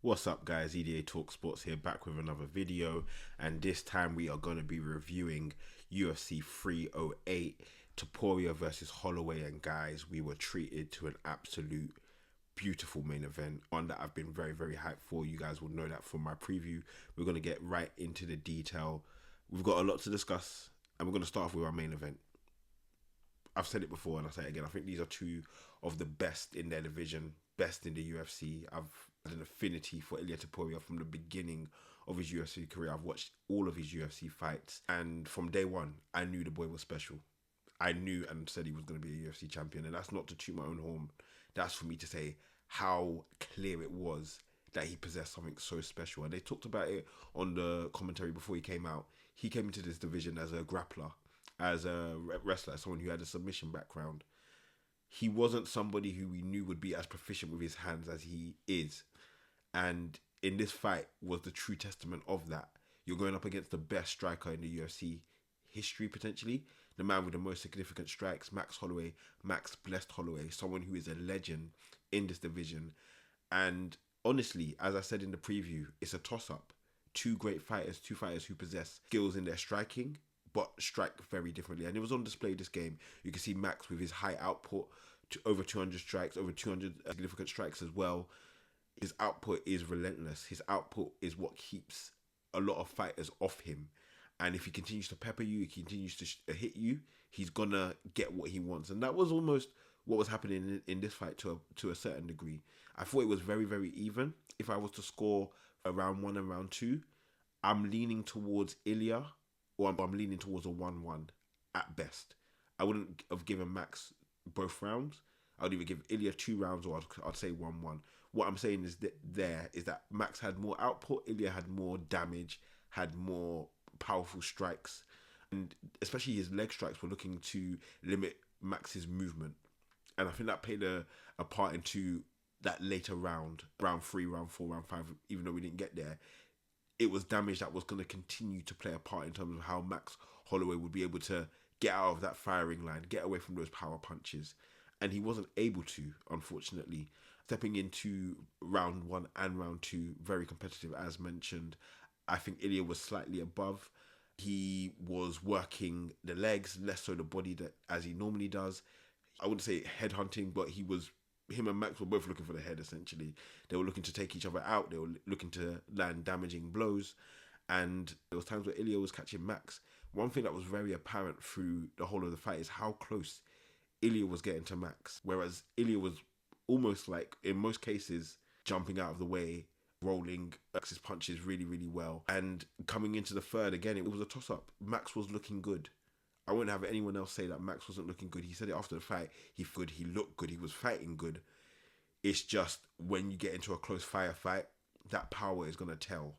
What's up guys, Ilia Talk Sports here, back with another video, and this time we are going to be reviewing UFC 308, Topuria versus Holloway. And guys, we were treated to an absolute beautiful main event, one that I've been very hyped for. You guys will know that from my preview. We're going to get right into the detail. We've got a lot to discuss, and we're going to start off with our main event. I've said it before and I'll say it again, I think these are two of the best in their division, best in the UFC. I've had an affinity for Ilia Topuria from the beginning of his UFC career. I've watched all of his UFC fights, and from day one, I knew the boy was special. I knew and said he was going to be a UFC champion, and that's not to toot my own horn. That's for me to say how clear it was that he possessed something so special. And they talked about it on the commentary before he came out. He came into this division as a grappler, as a wrestler, someone who had a submission background. He wasn't somebody who we knew would be as proficient with his hands as he is. And in this fight was the true testament of that. You're going up against the best striker in the UFC history, potentially. The man with the most significant strikes, Max Holloway, Max Blessed Holloway, someone who is a legend in this division. And honestly, as I said in the preview, it's a toss-up. Two great fighters, two fighters who possess skills in their striking, but strike very differently. And it was on display this game. You can see Max with his high output, to over 200 strikes, over 200 significant strikes as well. His output is relentless. His output is what keeps a lot of fighters off him. And if he continues to pepper you, he continues to hit you, he's gonna get what he wants. And that was almost what was happening in this fight to a certain degree. I thought it was very even. If I was to score a round one and round two, I'm leaning towards Ilia, or I'm leaning towards a 1-1 at best. I wouldn't have given Max both rounds. I would either give Ilia 2 rounds, or I'd say 1-1. What I'm saying is that Max had more output, Ilia had more damage, had more powerful strikes, and especially his leg strikes were looking to limit Max's movement. And I think that played a part into that later round 3, round 4, round 5, even though we didn't get there. It was damage that was going to continue to play a part in terms of how Max Holloway would be able to get out of that firing line, get away from those power punches. And he wasn't able to, unfortunately. Stepping into round 1 and round 2, very competitive as mentioned. I think Ilia was slightly above. He was working the legs, less so the body as he normally does. I wouldn't say headhunting, but him and Max were both looking for the head, essentially. They were looking to take each other out. They were looking to land damaging blows. And there was times where Ilia was catching Max. One thing that was very apparent through the whole of the fight is how close Ilia was getting to Max. Whereas Ilia was almost like, in most cases, jumping out of the way, rolling Max's punches really well. And coming into the third, again, it was a toss-up. Max was looking good. I wouldn't have anyone else say that Max wasn't looking good. He said it after the fight. He looked good, he was fighting good. It's just when you get into a close fire fight, that power is going to tell.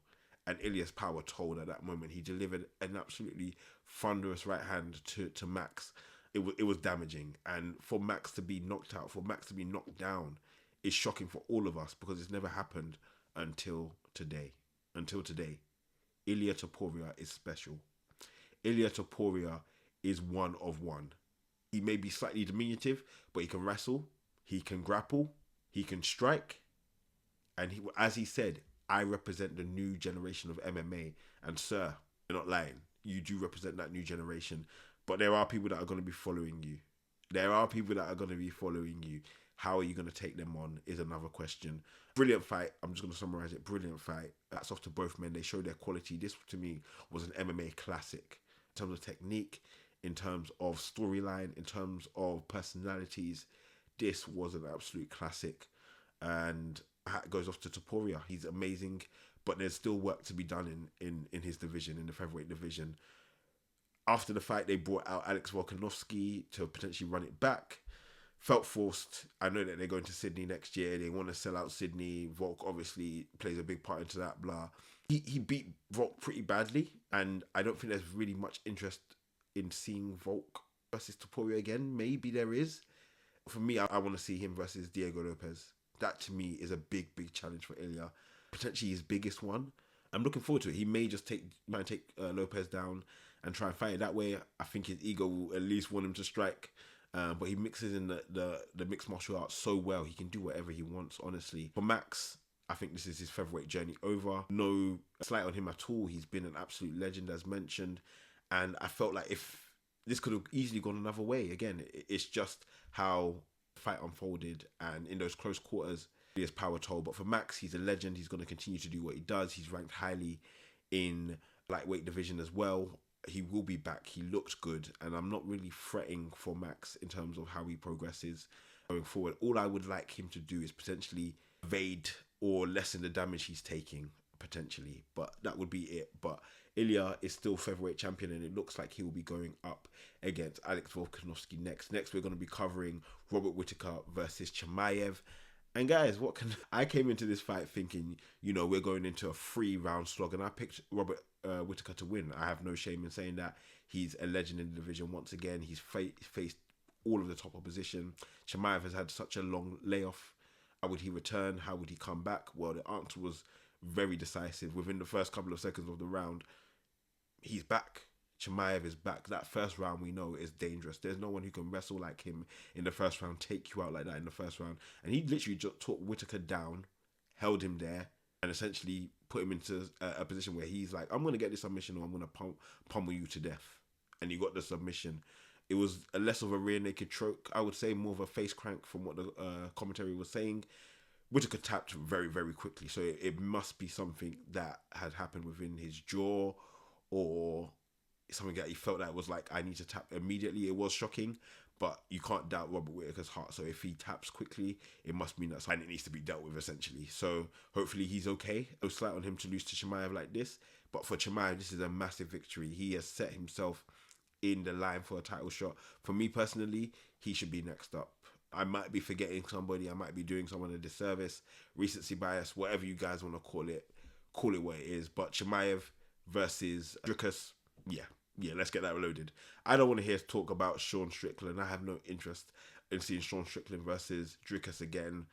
And Ilia's power told at that moment. He delivered an absolutely thunderous right hand to Max. It was damaging. And for Max to be knocked out, for Max to be knocked down, is shocking for all of us, because it's never happened until today. Until today. Ilia Topuria is special. Ilia Topuria is one of one. He may be slightly diminutive, but he can wrestle, he can grapple, he can strike. And as he said, I represent the new generation of MMA. And sir, you're not lying. You do represent that new generation. But there are people that are going to be following you. How are you going to take them on is another question. Brilliant fight. I'm just going to summarize it. Brilliant fight. Hats off to both men. They showed their quality. This, to me, was an MMA classic. In terms of technique, in terms of storyline, in terms of personalities, this was an absolute classic. And hat goes off to Topuria. He's amazing, but there's still work to be done in his division, in the featherweight division. After the fight, they brought out Alex Volkanovski to potentially run it back. Felt forced. I know that they're going to Sydney next year. They want to sell out Sydney. Volk obviously plays a big part into that, blah. He beat Volk pretty badly, and I don't think there's really much interest in seeing Volk versus Topuria again. Maybe there is. For me, I want to see him versus Diego Lopez. That, to me, is a big challenge for Ilia. Potentially his biggest one. I'm looking forward to it. He may just take Lopez down and try and fight it that way. I think his ego will at least want him to strike. But he mixes in the mixed martial arts so well. He can do whatever he wants, honestly. For Max, I think this is his featherweight journey over. No slight on him at all. He's been an absolute legend, as mentioned. And I felt like if this could have easily gone another way. Again, it's just how the fight unfolded. And in those close quarters, his power told. But for Max, he's a legend. He's going to continue to do what he does. He's ranked highly in lightweight division as well. He will be back. He looked good. And I'm not really fretting for Max in terms of how he progresses going forward. All I would like him to do is potentially evade or lessen the damage he's taking, potentially. But that would be it. But Ilia is still featherweight champion, and it looks like he will be going up against Alex Volkanovski next. Next, we're going to be covering Robert Whitaker versus Chimaev. And guys, I came into this fight thinking, you know, we're going into a 3-round slog, and I picked Robert Whitaker to win. I have no shame in saying that. He's a legend in the division once again. He's faced all of the top opposition. Chimaev has had such a long layoff. How would he return? How would he come back? Well, the answer was very decisive. Within the first couple of seconds of the round, he's back. Chimaev is back. That first round, we know, is dangerous. There's no one who can wrestle like him in the first round, take you out like that in the first round. And he literally just took Whitaker down, held him there, and essentially put him into a position where he's like, I'm going to get this submission, or I'm going to pummel you to death. And he got the submission. It was a less of a rear naked choke, I would say, more of a face crank from what the commentary was saying. Whitaker tapped very, very quickly. So it must be something that had happened within his jaw, or something that he felt that was like, I need to tap immediately. It was shocking, but you can't doubt Robert Whitaker's heart. So if he taps quickly, it must mean that something needs to be dealt with, essentially. So hopefully he's okay. No slight on him to lose to Chimaev like this. But for Chimaev, this is a massive victory. He has set himself in the line for a title shot. For me personally, he should be next up. I might be forgetting somebody. I might be doing someone a disservice, recency bias, whatever you guys want to call it what it is. But Chimaev versus Dricus, yeah, let's get that loaded. I don't want to hear talk about Sean Strickland. I have no interest in seeing Sean Strickland versus Dricus again.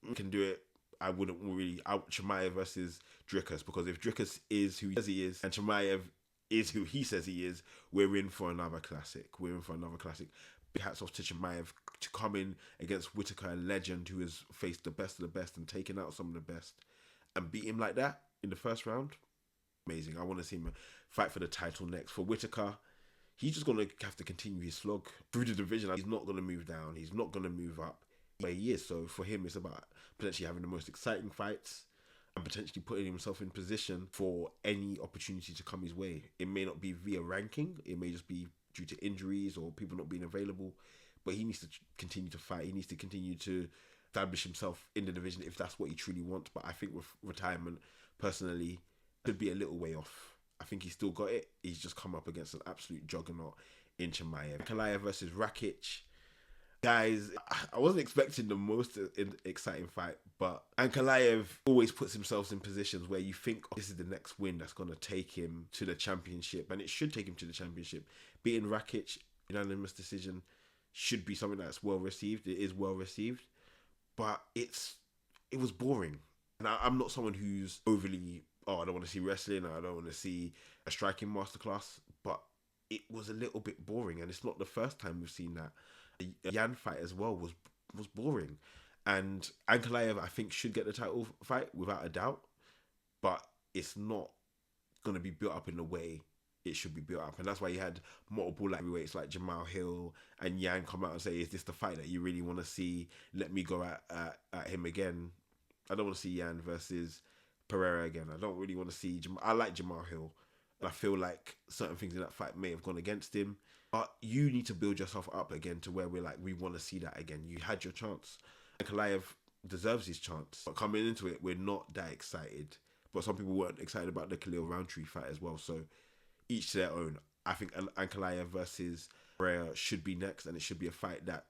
We can do it. I wouldn't really out Chimaev versus Dricus, because if Dricus is who he says he is and Chimaev is who he says he is, we're in for another classic. Big hats off to Chimaev to come in against Whitaker, a legend who has faced the best of the best and taken out some of the best, and beat him like that in the first round. Amazing. I want to see him fight for the title next. For Whitaker, he's just going to have to continue his slog through the division. He's not going to move down. He's not going to move up. Where he is. So for him, it's about potentially having the most exciting fights and potentially putting himself in position for any opportunity to come his way. It may not be via ranking. It may just be due to injuries or people not being available. But he needs to continue to fight. He needs to continue to establish himself in the division if that's what he truly wants. But I think with retirement, personally, could be a little way off. I think he's still got it. He's just come up against an absolute juggernaut in Chimaev. Ankalaev versus Rakic. Guys, I wasn't expecting the most exciting fight, but Ankalaev always puts himself in positions where you think, oh, this is the next win that's going to take him to the championship, and it should take him to the championship. Beating Rakic, unanimous decision, should be something that's well received. It is well received, but it was boring. And I'm not someone who's overly, I don't want to see wrestling, I don't want to see a striking masterclass, but it was a little bit boring, and it's not the first time we've seen that. The Yan fight as well was boring, and Ankalaev, I think, should get the title fight without a doubt, but it's not going to be built up in the way it should be built up, and that's why you had multiple heavyweights like Jamal Hill and Yan come out and say, is this the fight that you really want to see? Let me go at him again. I don't want to see Yan versus Pereira again. I don't really want to see I like Jamal Hill, and I feel like certain things in that fight may have gone against him. But you need to build yourself up again to where we're like, we want to see that again. You had your chance. Ankalaev deserves his chance. But coming into it, we're not that excited. But some people weren't excited about the Khalil Roundtree fight as well. So each to their own. I think Ankalaev versus Pereira should be next, and it should be a fight that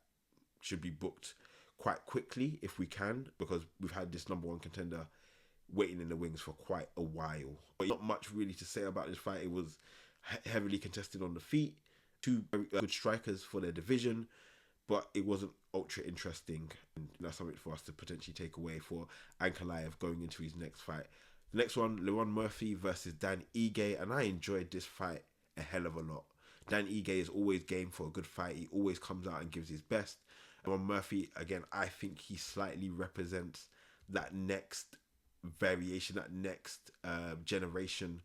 should be booked quite quickly if we can, because we've had this number one contender waiting in the wings for quite a while. But not much really to say about this fight. It was heavily contested on the feet. Two very good strikers for their division, but it wasn't ultra interesting. And that's something for us to potentially take away for Ankalaev going into his next fight. The next one, Leron Murphy versus Dan Ige, and I enjoyed this fight a hell of a lot. Dan Ige is always game for a good fight. He always comes out and gives his best. Leron Murphy, again, I think he slightly represents that next variation, that next generation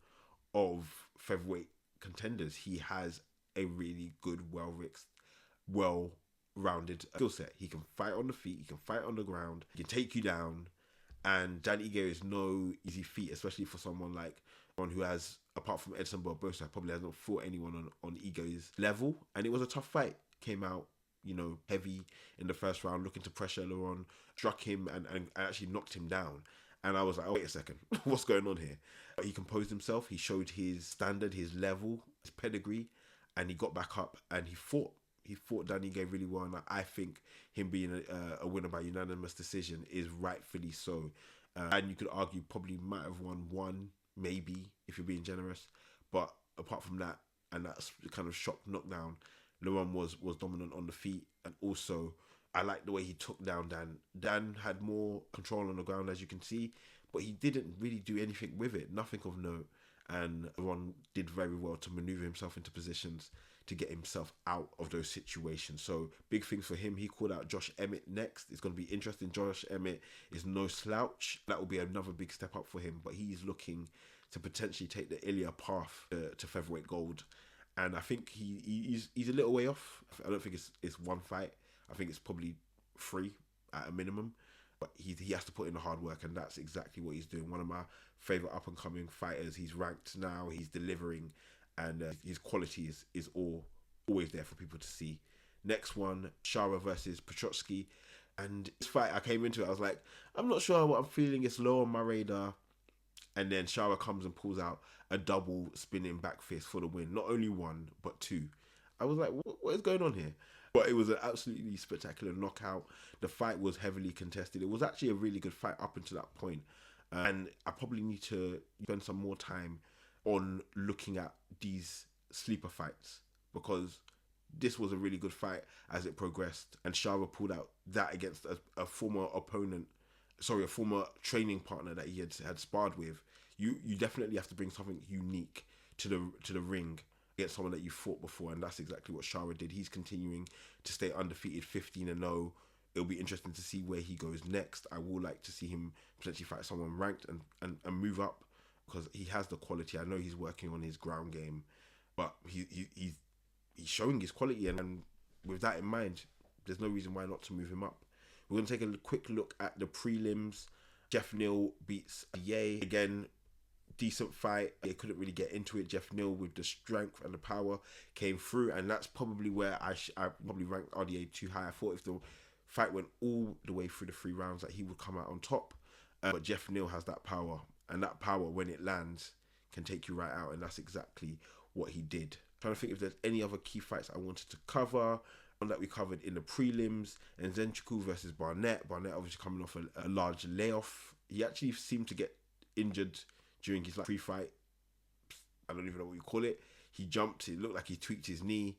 of featherweight contenders. He has a really good, well-rounded skill set. He can fight on the feet, he can fight on the ground, he can take you down. And Dan Ige is no easy feat, especially for someone like one who has, apart from Edson Barbosa, probably hasn't fought anyone on Ige's level. And it was a tough fight. Came out, heavy in the first round, looking to pressure Laurent, struck him and actually knocked him down. And I was like, oh, wait a second, what's going on here? But he composed himself, he showed his standard, his level, his pedigree, and he got back up and he fought. He fought Danny Gay really well, and I think him being a winner by unanimous decision is rightfully so. And you could argue probably might have won one, maybe, if you're being generous. But apart from that, and that kind of shock knockdown, Laurent was dominant on the feet. And also, I like the way he took down Dan. Dan had more control on the ground, as you can see, but he didn't really do anything with it, nothing of note. And Laurent did very well to maneuver himself into positions to get himself out of those situations. So big things for him. He called out Josh Emmett next. It's going to be interesting. Josh Emmett is no slouch. That will be another big step up for him, but he's looking to potentially take the Ilia path to featherweight gold. And I think he's a little way off. I don't think it's one fight. I think it's probably 3 at a minimum. But he has to put in the hard work, and that's exactly what he's doing. One of my favourite up-and-coming fighters. He's ranked now. He's delivering. And his quality is always there for people to see. Next one, Shara versus Petrotsky. And this fight, I came into it, I was like, I'm not sure what I'm feeling. It's low on my radar. And then Shara comes and pulls out a double spinning back fist for the win. Not only 1, but 2. I was like, what is going on here? But it was an absolutely spectacular knockout. The fight was heavily contested. It was actually a really good fight up until that point. And I probably need to spend some more time on looking at these sleeper fights, because this was a really good fight as it progressed, and Shara pulled out that against a former training partner that he had sparred with. You definitely have to bring something unique to the ring against someone that you fought before, and that's exactly what Shara did. He's continuing to stay undefeated, 15-0. It'll be interesting to see where he goes next. I would like to see him potentially fight someone ranked and move up, because he has the quality. I know he's working on his ground game, but he's showing his quality, and with that in mind, there's no reason why not to move him up. We're going to take a quick look at the prelims. Jeff Neal beats Chay. Again, decent fight. They couldn't really get into it. Jeff Neal, with the strength and the power, came through, and that's probably where I probably ranked RDA too high. I thought if the fight went all the way through the 3 rounds, that he would come out on top. But Jeff Neal has that power. And that power, when it lands, can take you right out. And that's exactly what he did. Trying to think if there's any other key fights I wanted to cover. One that we covered in the prelims. And Nzechukwu versus Barnett. Barnett obviously coming off a large layoff. He actually seemed to get injured during his pre-fight. I don't even know what you call it. He jumped. It looked like he tweaked his knee.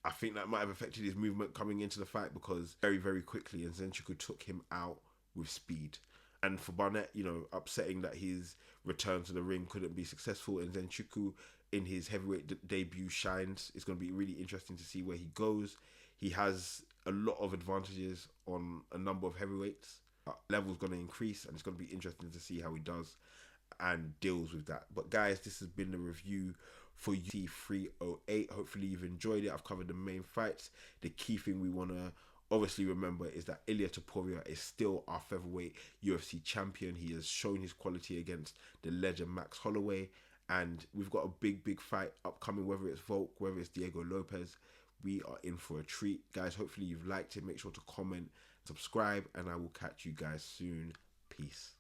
I think that might have affected his movement coming into the fight, because very, very quickly Nzechukwu took him out with speed. And for Barnett, upsetting that his return to the ring couldn't be successful. And Nzechukwu, in his heavyweight debut, shines. It's going to be really interesting to see where he goes. He has a lot of advantages on a number of heavyweights. Level's going to increase, and it's going to be interesting to see how he does and deals with that. But guys, this has been the review for UFC 308. Hopefully you've enjoyed it. I've covered the main fights. The key thing we want to obviously remember is that Ilia Topuria is still our featherweight UFC champion. He has shown his quality against the legend Max Holloway, and we've got a big fight upcoming, whether it's Volk, whether it's Diego Lopez. We are in for a treat, guys. Hopefully you've liked it. Make sure to comment, subscribe, and I will catch you guys soon. Peace.